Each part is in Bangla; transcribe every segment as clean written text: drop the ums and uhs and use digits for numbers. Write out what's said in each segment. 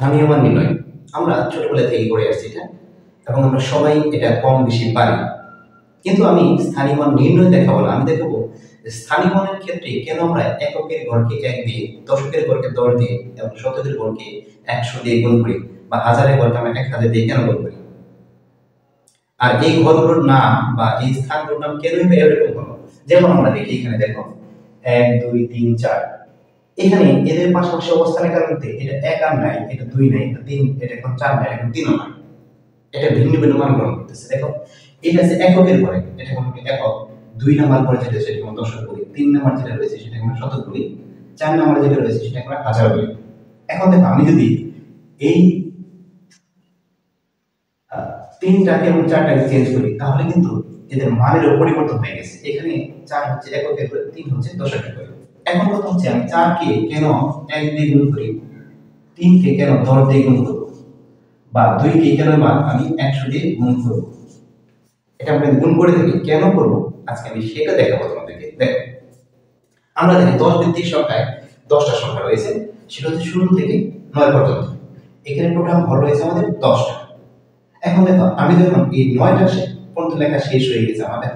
স্থানীয় মান নির্ণয় আমরা ছোটবেলা থেকে করে আসছি এটা, এবং আমরা সবাই এটা কম বেশি পারি। কিন্তু আমি স্থানীয় মান নির্ণয় দেখাবো না, আমি দেখাবো স্থানীয় মানের ক্ষেত্রে কেন আমরা এককের ঘরকে ১ দিয়ে, দশকের ঘরকে ১০ দিয়ে এবং শতকের ঘরকে ১০০ দিয়ে গুণ করি, বা হাজারের ঘরকে আমরা ১০০০ দিয়ে কেন গুণ করি, আর এই ঘরগুলোর নাম বা এই স্থানগুলোর নাম কেন এরকম হলো। যেমন আমরা দেখি এখানে দেখো ১ ২ ৩ ৪, এখানে এদের পাশাপাশি অবস্থানের কারণে এটা ১ আর নাই, এটা ২ নাই, এটা ৩, এটা এখন ৪ নাই, এখন ৩ নাই, এটা ভিন্ন ভিন্ন মান গ্রহণ করতেছে। দেখো এটা আছে এককের ঘরে, এটা কোন একক, ২ নাম্বার ঘরে যেটা সেটা কোন দশক বলি, ৩ নাম্বার যেটা রয়েছে সেটা কোন শতক বলি, ৪ নাম্বার যেটা রয়েছে সেটা কোন হাজার বলি। এখন দেখো আমি যদি এই ৩টাকে এবং ৪টাকে চেঞ্জ করি তাহলে কিন্তু এদের মানের পরিবর্তন হয়ে গেছে। এখানে ৪ হচ্ছে এককের ঘরে, ৩ হচ্ছে দশকের ঘরে। এখন কথা হচ্ছে আমি ৪কে কেন ১ দিয়ে গুণ করি, ৩কে কেন ১০ দিয়ে গুণ করব, বা ২কে কেন আমি ১০০ দিয়ে গুণ করব। এটা আমরা গুণ করে থাকি, কেন করব আজকে আমি সেটা দেখাবো তোমাদেরকে। দেখো আমরা জানি ১০ ভিত্তিক সংখ্যায় ১০টা সংখ্যা রয়েছে, সেটা হচ্ছে ০ থেকে ৯ পর্যন্ত। এখানে টোটাল ঘর রয়েছে আমাদের ১০টা। এখন দেখো আমি যখন এই ৯টা পর্যন্ত লেখা শেষ হয়ে গেছে, আমাদের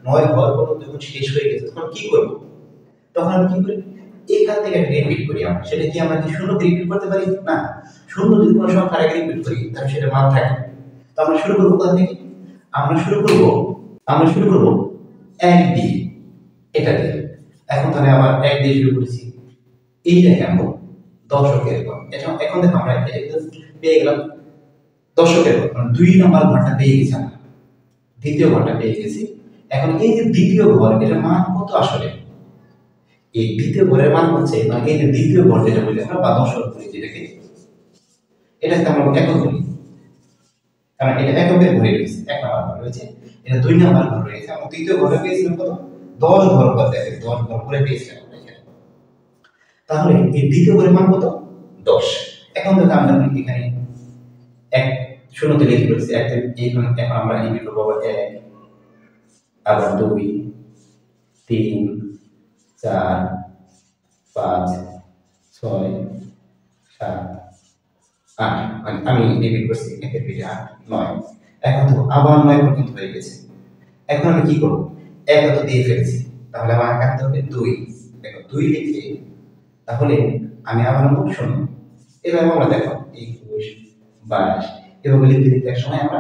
৯ ঘর পর্যন্ত যখন শেষ হয়ে গেছে তখন কি করব, তখন আমি কি করি, এখান থেকে রিপিট করি। আমরা সেটা কি আমরা কি ০ কে রিপিট করতে পারি না, ০ যদি কোনো সংখ্যার আগে রিপিট করি তাহলে সেটা মান থাকে। তো আমরা শুরু করব কোথা থেকে, আমরা শুরু করব ১ দিয়ে, এটা দিয়ে। এখন তাহলে আবার ১ দিয়ে শুরু করেছি, এইটা কেমন দশকের ঘর। এটা এখন দেখো আমরা এটা পেয়ে গেলাম দশকের ঘর, মানে ২ নাম্বার ঘরটা পেয়ে গেছি, আমরা দ্বিতীয় ঘরটা পেয়ে গেছি। এখন এই যে দ্বিতীয় ঘর, এটার মান কত আসলে, এই দ্বিতীয় ঘরের মান হচ্ছে, মানে এই যে দ্বিতীয় ঘর যেটা বলি আমরা, বা দশক বলি যেটাকে, এটাকে আমরা একক বলি, কারণ এটা এককের ঘরে রয়েছে, ১ নাম্বার ঘর রয়েছে, এটা ২ নাম্বার ঘর রয়েছে। আমরা তৃতীয় ঘরে পেয়েছিলাম কত, ১০ ঘর করে দেখেন, 10 ঘর করে পেয়েছিলাম আমরা এখানে। তাহলে এই দ্বিতীয় ঘরের মান কত, ১০। এখন দেখো আমরা এখানে ১ ০ তে লিখে ফেলছি, ১ থেকে এখন আমরা লিখে করব ১, আবার ২, ৩, ৪, ৫, ৬, ৭, ৮, মানে আমি রিপিট করছি, ১ এর পিঠে ৮, ৯। এখন দেখো আবার ৯ পর্যন্ত হয়ে গেছে। এখন আমি কি করব, ১ তো দিয়ে ফেলেছি, তাহলে আমার কাটতে হবে ২। দেখো ২ লিখে তাহলে আমি আবার নেব ০। এবার আমরা দেখো ২১, ২২ এভাবে লিখতে লিখতে এক সময় আমরা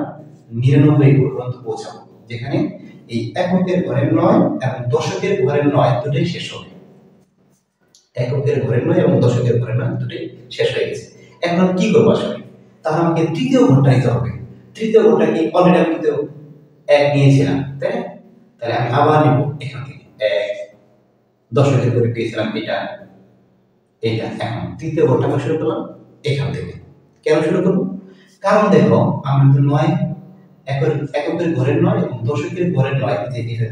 ৯৯ পর্যন্ত পৌঁছাবো, যেখানে এই এককের ঘরের ৯ এবং দশকের ঘরের ৯ দুটোই শেষ হবে। এককের ঘরের ৯ এবং দশকের ঘরের ৯ দুটোই শেষ হয়ে গেছে। এখন কি করবো আসলে, তাহলে আমাকে তৃতীয় ঘরটা নিতে হবে। তৃতীয় ঘরটা কি, অলরেডি আমি কিন্তু ১ নিয়েছিলাম, তাই না? তাহলে আমি আবার নিব এখান থেকে ১, দশকের ঘরে পেয়েছিলাম এটা। এখন তৃতীয় ঘরটা আমরা শুরু করলাম এখান থেকে। কেন শুরু করব, কারণ দেখো আমরা তো ৯ এককের ঘরের ৯ এবং দশকের ঘরের ৯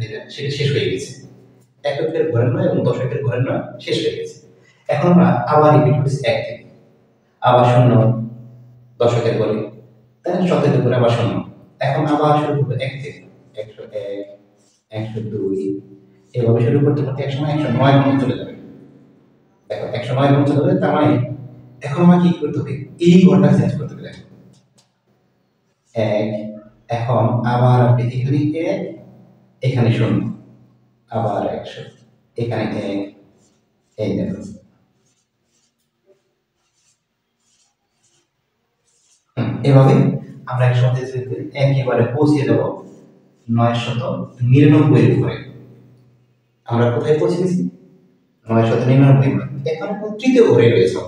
যেটা সেটা শেষ হয়ে গেছে। এককের ঘরের ৯ এবং দশকের ঘরের ৯ শেষ হয়ে গেছে। এখন আমরা আবার রিপিট করছি ১ থেকে, আবার ০ দশকের ঘরে, তাই না, শতকের ঘরে আবার ০। এখন আবার শুরু করব ১ থেকে, ১০১, ১০২ এভাবে শুরু করতে করতে একসময় ১০৯ পর্যন্ত চলে যাবে। দেখো ১০৯ পর্যন্ত চলে যাবে, তার মানে এখন আমার কি করতে হবে, এই ঘরটা চেঞ্জ করতে হবে। ১, এখন আবার আপনি এখানে ১, এখানে ০, আবার ১০০, এখানে ১, এই দেখো। এভাবে আমরা একসাথে একেবারে পৌঁছে যাব ৯৯৯ এর ঘরে। আমরা কোথায় পৌঁছে গেছি, ৯৯৯ ঘরে। এখন তৃতীয় ঘরে রয়েছে,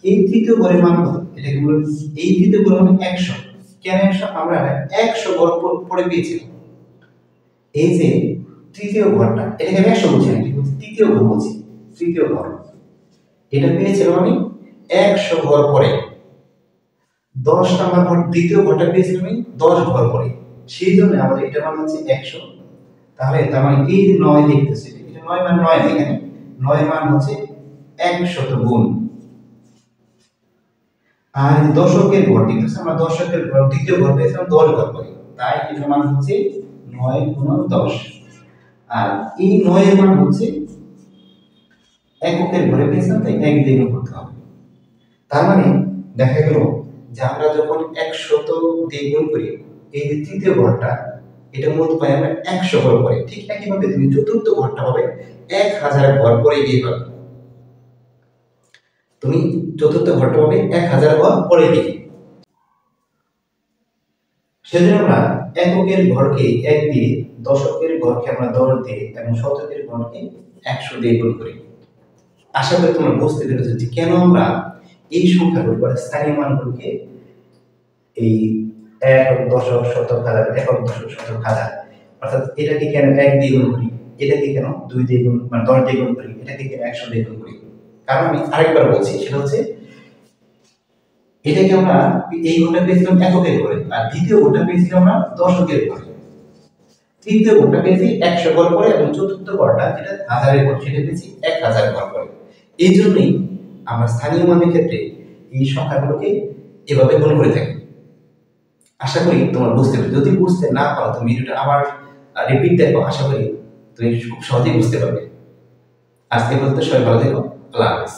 এই তৃতীয় ঘরের মান কত, এটাকে বলে এই তৃতীয় ঘর মানে ১০০। কেন ১০০, আমরা ১০০ ঘর পড়ে পেয়েছিলাম। এই যে তৃতীয় ঘরটা, এটাকে আমি ১০০ বলছি না, তৃতীয় ঘর বলছি, তৃতীয় ঘর এটা পেয়েছিলাম আমি ১০০ ঘর পরে। ১০ নাম্বার ঘর, দ্বিতীয় ঘরটা পেয়েছিলাম আমি ১০ ঘর পরে, সেই জন্য আমাদের এটার মান হচ্ছে ১০০। তাহলে তার মানে এই যে ৯ লিখতেছি, এটা ৯ মান ৯, এখানে ৯ মান হচ্ছে ১০০ গুণ। আর দশকের ঘর লিখতেছি, আমরা দশকের ঘর দ্বিতীয় ঘর পেয়েছিলাম ১০ ঘর পরে, তাই এটার মান হচ্ছে ৯ গুণ ১০। আর এই ৯ এর মান হচ্ছে এককের ঘরে পেয়েছিলাম, তাই ১ দিয়ে গুণ করতে হবে। তার মানে দেখা গেল যে আমরা যখন 100 দিয়ে গুণ করি, এই যে তৃতীয় ঘরটা এটা মূলত পাই আমরা 100 ঘর পরে। ঠিক একইভাবে তুমি চতুর্থ ঘরটা পাবে 1000 ঘর পরে গিয়ে পাবে। তুমি চতুর্থ ঘরটা পাবে 1000 ঘর পরে গিয়ে। সেজন্য আমরা এককের ঘরকে 1 দিয়ে, দশকের ঘরকে আমরা 10 দিয়ে এবং শতকের ঘরকে 100 দিয়ে গুণ করি। আশা করি তোমরা বুঝতে পেরেছো যে কেন আমরা এই সংখ্যাগুলো বা স্থানীয় মানগুলোকে এই একক, দশক, শতক, হাজার, একক, দশক, শতক, হাজার, অর্থাৎ এটাকে কেন 1 দিয়ে গুণ করি, এটাকে কেন 2 দিয়ে গুণ মানে 10 দিয়ে গুণ করি, এটাকে কেন 100 দিয়ে গুণ করি। কারণ আমি আরেকবার বলছি, সেটা হচ্ছে এটাকে আমরা এই ঘরটা পেয়েছিলাম এককের ঘরে, আর দ্বিতীয় ঘরটা পেয়েছিলাম আমরা দশকের ঘরে, তৃতীয় ঘরটা পেয়েছি 100 ঘর পরে, এবং চতুর্থ ঘরটা যেটা হাজারের ঘর সেটা পেয়েছি 1000 ঘর পরে। এই জন্যই আমরা স্থানীয় মানের ক্ষেত্রে এই সংখ্যাগুলোকে এভাবে গুণ করে থাকি। আশা করি তোমরা বুঝতে পারবে। যদি বুঝতে না পারো তুমি ভিডিওটা আবার রিপিট দেখো, আশা করি তুমি খুব সহজেই বুঝতে পারবে। আজকে পর্যন্ত সবাই ভালো থেকো। আল্লাহ হাফেজ।